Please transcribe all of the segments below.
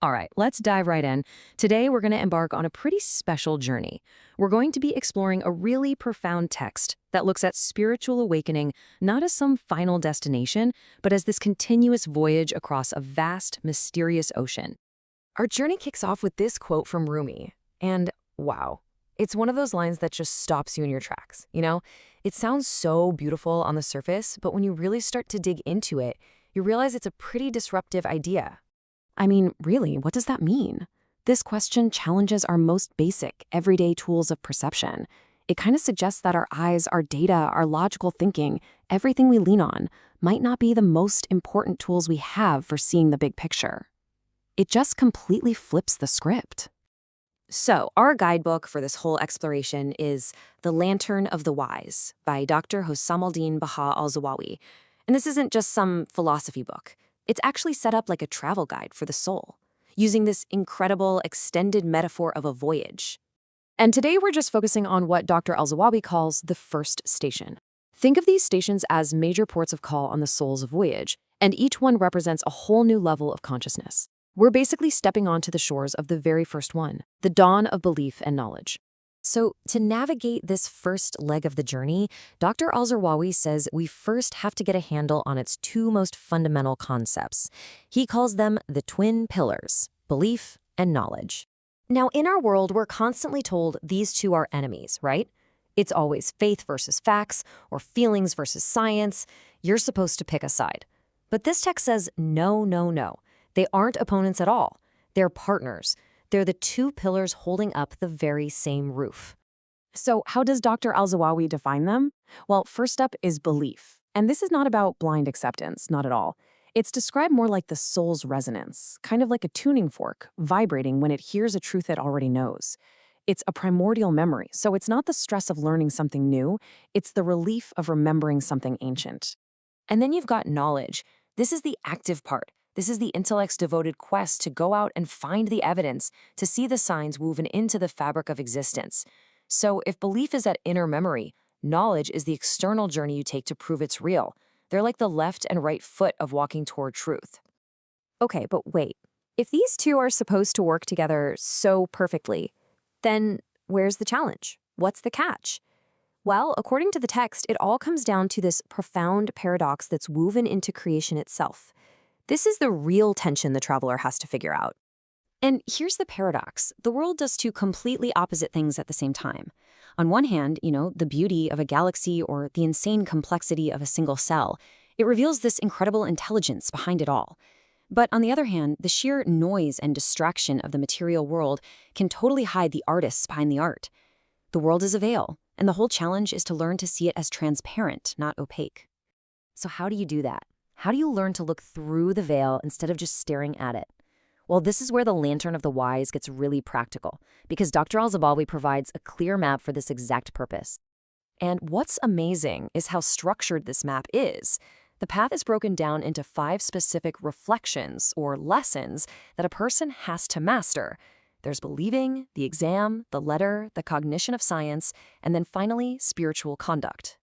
All right, let's dive right in. Today, we're going to embark on a pretty special journey. We're going to be exploring a really profound text that looks at spiritual awakening not as some final destination, but as this continuous voyage across a vast, mysterious ocean. Our journey kicks off with this quote from Rumi. And wow, it's one of those lines that just stops you in your tracks. It sounds so beautiful on the surface, but when you really start to dig into it, you realize it's a pretty disruptive idea. I mean, really, what does that mean? This question challenges our most basic, everyday tools of perception. It kind of suggests that our eyes, our data, our logical thinking, everything we lean on, might not be the most important tools we have for seeing the big picture. It just completely flips the script. So, our guidebook for this whole exploration is The Lantern of the Wise by Dr. Hossam al-Din Baha al-Zawawi. And this isn't just some philosophy book. It's actually set up like a travel guide for the soul, using this incredible extended metaphor of a voyage. And today we're just focusing on what Dr. al-Zawawi calls the first station. Think of these stations as major ports of call on the soul's voyage, and each one represents a whole new level of consciousness. We're basically stepping onto the shores of the very first one, the dawn of belief and knowledge. So, to navigate this first leg of the journey, Dr. al-Zawawi says we first have to get a handle on its two most fundamental concepts. He calls them the twin pillars, belief and knowledge. Now, in our world, we're constantly told these two are enemies, right? It's always faith versus facts or feelings versus science. You're supposed to pick a side. But this text says no, no, no. They aren't opponents at all. They're partners. They're the two pillars holding up the very same roof. So how does Dr. al-Zawawi define them? Well, first up is belief. And this is not about blind acceptance, not at all. It's described more like the soul's resonance, kind of like a tuning fork, vibrating when it hears a truth it already knows. It's a primordial memory, so it's not the stress of learning something new, it's the relief of remembering something ancient. And then you've got knowledge. This is the active part. This is the intellect's devoted quest to go out and find the evidence, to see the signs woven into the fabric of existence. So if belief is that inner memory, knowledge is the external journey you take to prove it's real. They're like the left and right foot of walking toward truth. Okay, but wait. If these two are supposed to work together so perfectly, then where's the challenge? What's the catch? Well, according to the text, it all comes down to this profound paradox that's woven into creation itself. This is the real tension the traveler has to figure out. And here's the paradox. The world does two completely opposite things at the same time. On one hand, the beauty of a galaxy or the insane complexity of a single cell, it reveals this incredible intelligence behind it all. But on the other hand, the sheer noise and distraction of the material world can totally hide the artists behind the art. The world is a veil, and the whole challenge is to learn to see it as transparent, not opaque. So how do you do that? How do you learn to look through the veil instead of just staring at it? Well, this is where the Lantern of the Wise gets really practical, because Dr. al-Zawawi provides a clear map for this exact purpose. And what's amazing is how structured this map is. The path is broken down into 5 specific reflections or lessons that a person has to master. There's believing, the exam, the letter, the cognition of science, and then finally, spiritual conduct.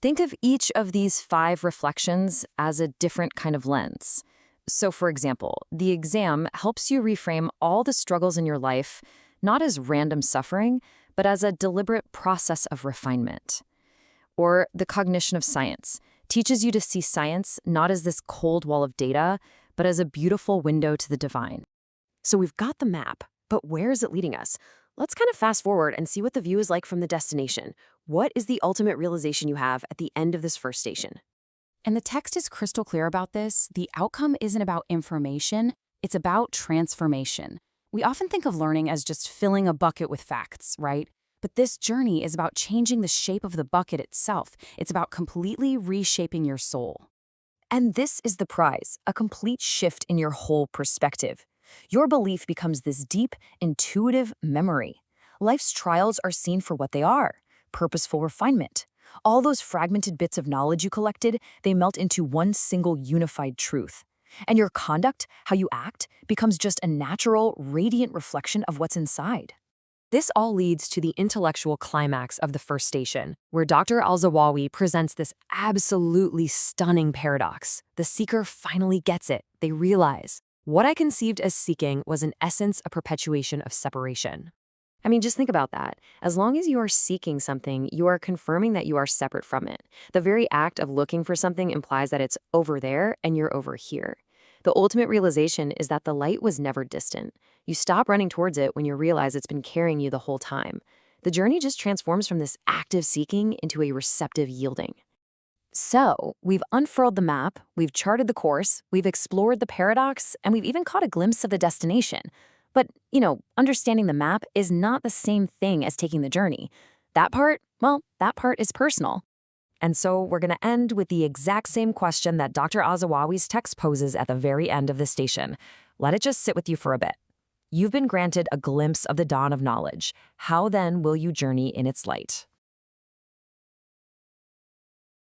Think of each of these 5 reflections as a different kind of lens. So, for example, the exam helps you reframe all the struggles in your life, not as random suffering, but as a deliberate process of refinement. Or the cognition of science teaches you to see science not as this cold wall of data, but as a beautiful window to the divine. So we've got the map, but where is it leading us? Let's kind of fast forward and see what the view is like from the destination. What is the ultimate realization you have at the end of this first station? And the text is crystal clear about this. The outcome isn't about information, it's about transformation. We often think of learning as just filling a bucket with facts, right? But this journey is about changing the shape of the bucket itself. It's about completely reshaping your soul. And this is the prize, a complete shift in your whole perspective. Your belief becomes this deep, intuitive memory. Life's trials are seen for what they are, purposeful refinement. All those fragmented bits of knowledge you collected, they melt into one single unified truth. And your conduct, how you act, becomes just a natural, radiant reflection of what's inside. This all leads to the intellectual climax of the first station, where Dr. al-Zawawi presents this absolutely stunning paradox. The seeker finally gets it. They realize What I conceived as seeking was in essence a perpetuation of separation. I mean, just think about that. As long as you are seeking something, you are confirming that you are separate from it. The very act of looking for something implies that it's over there and you're over here. The ultimate realization is that the light was never distant. You stop running towards it when you realize it's been carrying you the whole time. The journey just transforms from this active seeking into a receptive yielding. So, we've unfurled the map, we've charted the course, we've explored the paradox, and we've even caught a glimpse of the destination. But, understanding the map is not the same thing as taking the journey. That part, well, that part is personal. And so we're going to end with the exact same question that Dr. Azawawi's text poses at the very end of the station. Let it just sit with you for a bit. You've been granted a glimpse of the dawn of knowledge. How then will you journey in its light?